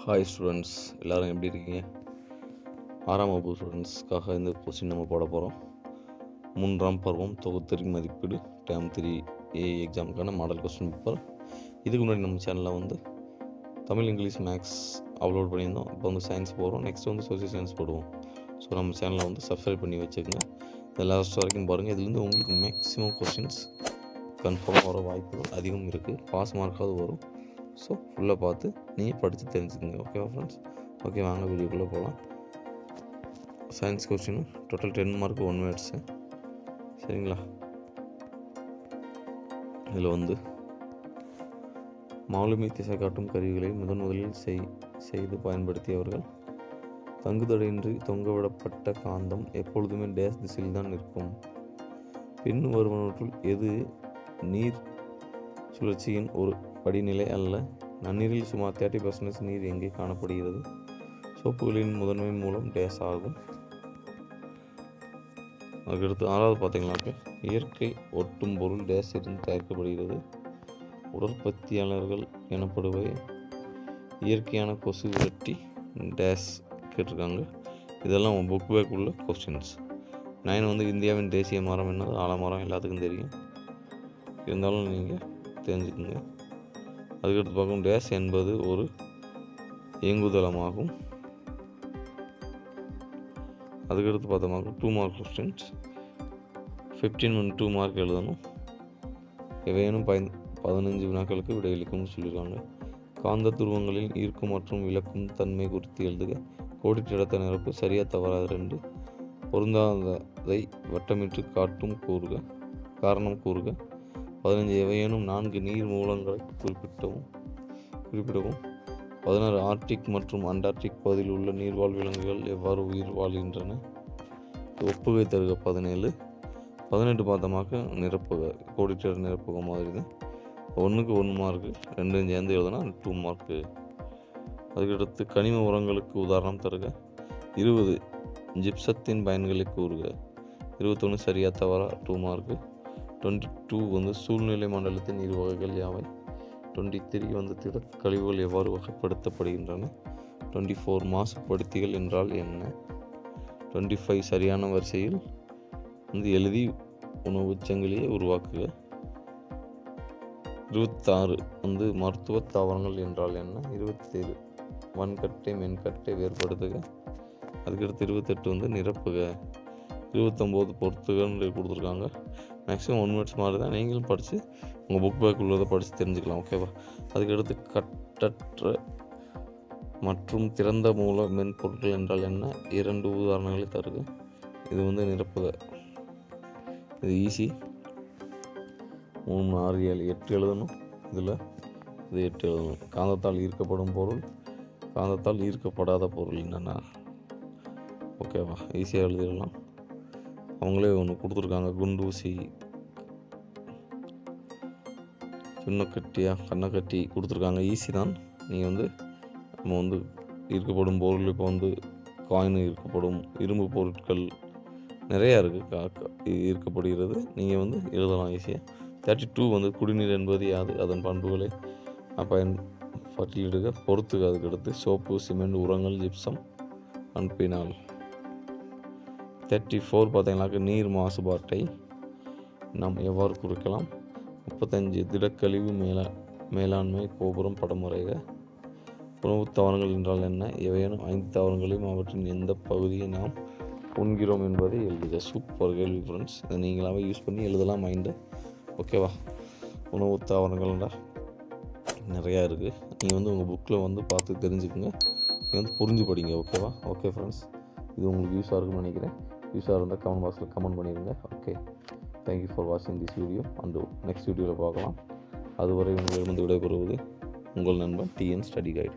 Hi students, எல்லோரும் எப்படி இருக்கீங்க? 6ஆம் வகுப்பு ஸ்டூடெண்ட்ஸ்க்காக இந்த கொஸ்டின் நம்ம போட போகிறோம். 3ஆம் பருவம் தொகுத்தறி மதிப்பீடு டேர்ம் 3 எக்ஸாமுக்கான மாடல் கொஸ்டின் பேப்பர். இதுக்கு முன்னாடி நம்ம சேனலில் தமிழ், இங்கிலீஷ், மேக்ஸ் அப்லோட் பண்ணியிருந்தோம். இப்போ சயின்ஸ் போகிறோம். நெக்ஸ்ட் சோசியல் சயின்ஸ் போடுவோம். ஸோ நம்ம சேனலை சப்ஸ்கிரைப் பண்ணி வச்சுக்கோங்க. இந்த லாஸ்ட் வரைக்கும் பாருங்கள். இதுலேருந்து உங்களுக்கு மேக்ஸிமம் கொஸ்டின்ஸ் கன்ஃபார்மாக வர வாய்ப்புகள் அதிகம் இருக்குது. பாஸ் மார்க்காவது வரும். ஸோ ஃபுல்லாக பார்த்து நீங்கள் படித்து தெரிஞ்சுக்கோங்க. ஓகேவா ஃப்ரெண்ட்ஸ்? ஓகே, வாங்க வீடியோக்குள்ளே போகலாம். Science question total 10 mark 1 words. சரிங்களா? இதில் மாலுமி திசை காட்டும் கருவிகளை முதலில் செய்து பயன்படுத்தியவர்கள். தங்குதடையின்றி தொங்கவிடப்பட்ட காந்தம் எப்பொழுதுமே டேஸ் திசையில் தான் நிற்கும். பின் வருவனவற்றுள் எது நீர் சுழற்சியின் ஒரு படிநிலை அல்ல? நன்னீரில் சுமார் 30% நீர் எங்கே காணப்படுகிறது? சோப்புகளின் முதன்மை மூலம் டேஸ் ஆகும். அதுக்கடுத்து 6வது பார்த்தீங்கன்னாக்க இயற்கை ஒட்டும் பொருள் டேஸ் இருந்து தயாரிக்கப்படுகிறது. உடற்பத்தியாளர்கள் எனப்படுவை இயற்கையான கொசு விரட்டி டேஸ் கேட்டிருக்காங்க. இதெல்லாம் புக் பேக் உள்ள கொஸ்டின்ஸ். 9 இந்தியாவின் தேசிய மரம் என்னது? ஆலமரம். எல்லாத்துக்கும் தெரியும், இருந்தாலும் நீங்கள் தெரிஞ்சுக்குங்க. அதுக்கடுத்து பார்க்கும் டேஸ் என்பது ஒரு இயங்குதளமாகும். அதுக்கடுத்து பார்த்தோம்னா 2 மார்க் கொஸ்டின்ஸ். 15 2 மார்க் எழுதணும். எவையேனும் 15 வினாக்களுக்கு விடையளிக்கும்னு சொல்லியிருக்காங்க. காந்த துருவங்களில் ஈர்க்கும் மற்றும் விலக்கும் தன்மை குறித்து எழுதுக. கோடிட்ட இடத்த நிரப்பு. சரியா தவறா 2. பொருந்தாததை வட்டமிட்டு காரணம் கூறுக. 15 எவையேனும் 4 நீர் மூலங்களை குறிப்பிடவும். 16 ஆர்டிக் மற்றும் அண்டார்டிக் பகுதியில் உள்ள நீர்வாழ் விலங்குகள் எவ்வாறு உயிர் வாழ்கின்றன? ஒப்புகை தருக. 17 18 பார்த்தமாக்க நிரப்புக. கோடிட்ட நிரப்புக மாதிரி தான். 1க்கு 1 மார்க்கு, 2 சேர்ந்து எழுதுனா 2 மார்க்கு. அதுக்கடுத்து கனிம உரங்களுக்கு உதாரணம் தருக. 20 ஜிப்சத்தின் பயன்களை கூறுக. 21 சரியா தவறா 2 மார்க்கு. 22 சூழ்நிலை மண்டலத்தின் இரு வகைகள் யாவை? 23 திடக்கழிவுகள் எவ்வாறு வகைப்படுத்தப்படுகின்றன? 24 மாசுபடுத்திகள் என்றால் என்ன? 25 சரியான வரிசையில் எழுதி உணவுச் சங்கிலியை உருவாக்குக. 26 மருத்துவ தாவரங்கள் என்றால் என்ன? 27 வன்கட்டை மென்கட்டை வேறுபடுத்துக. அதுக்கடுத்து 28 நிரப்புக. 29 பொறுத்துகள் கொடுத்துருக்காங்க. மேக்ஸிமம் 1 வேர்ட்ஸ் மாதிரி தான். நீங்களும் படித்து உங்கள் புக் பேக் உள்ளதை படித்து தெரிஞ்சுக்கலாம். ஓகேவா? அதுக்கடுத்து கட்டற்ற மற்றும் திறந்த மூல மென்பொருட்கள் என்றால் என்ன? 2 உதாரணங்களை தருக. இது நிரப்புக. இது ஈஸி. 3 6 7 8 எழுதணும். இதில் இது 8 எழுதணும். காந்தத்தால் ஈர்க்கப்படும் பொருள், காந்தத்தால் ஈர்க்கப்படாத பொருள் என்னென்னா? ஓகேவா? ஈஸியாக எழுதிடலாம். அவங்களே ஒன்று கொடுத்துருக்காங்க. குண்டூசி, சின்னக்கட்டியாக கண்ணக்கட்டி கொடுத்துருக்காங்க. ஈஸி தான். நீங்கள் நம்ம ஈர்க்கப்படும் பொருள் இப்போ காயின் ஈர்க்கப்படும், இரும்பு பொருட்கள் நிறையா இருக்குது ஈர்க்கப்படுகிறது. நீங்கள் எழுதலாம் ஈஸியாக. 32 குடிநீர் என்பது யாது? அதன் பண்புகளை பட்டியலிடுக. பொறுத்துக. அதுக்கடுத்து சோப்பு, சிமெண்ட், உரங்கள், ஜிப்சம் அண்ட் பினால். 34 பார்த்தீங்கன்னாக்க நீர் மாசுபாட்டை நாம் எவ்வாறு குறைக்கலாம்? 35 திடக்கழிவு மேலாண்மை கோபுரம் படம் வரைக. உணவு தாவரங்கள் என்றால் என்ன? எவையேனும் 5 தாவரங்களையும் அவற்றின் எந்த பகுதியை நாம் உண்கிறோம் என்பதை எழுதுக. சூப்பர் கேள்வி ஃப்ரெண்ட்ஸ். இதை நீங்களாவே யூஸ் பண்ணி எழுதலாம் மைண்டை. ஓகேவா? உணவு தாவரங்கள்டா நிறையா இருக்குது. நீங்கள் உங்கள் புக்கில் பார்த்து தெரிஞ்சுக்குங்க. நீங்கள் புரிஞ்சு படிங்க. ஓகேவா? ஓகே ஃப்ரெண்ட்ஸ், இது உங்களுக்கு யூஸாக இருக்குன்னு நினைக்கிறேன். யூஸாக இருந்தால் கமெண்ட் பாக்ஸில் கமெண்ட் பண்ணிடுங்க. ஓகே, தேங்க்யூ ஃபார் வாட்சிங் திஸ் வீடியோ. நெக்ஸ்ட் வீடியோவில் பார்க்கலாம். அதுவரை உங்களிடமிருந்து விடைபெறுவது உங்கள் நண்பன் TN ஸ்டடி கைடு.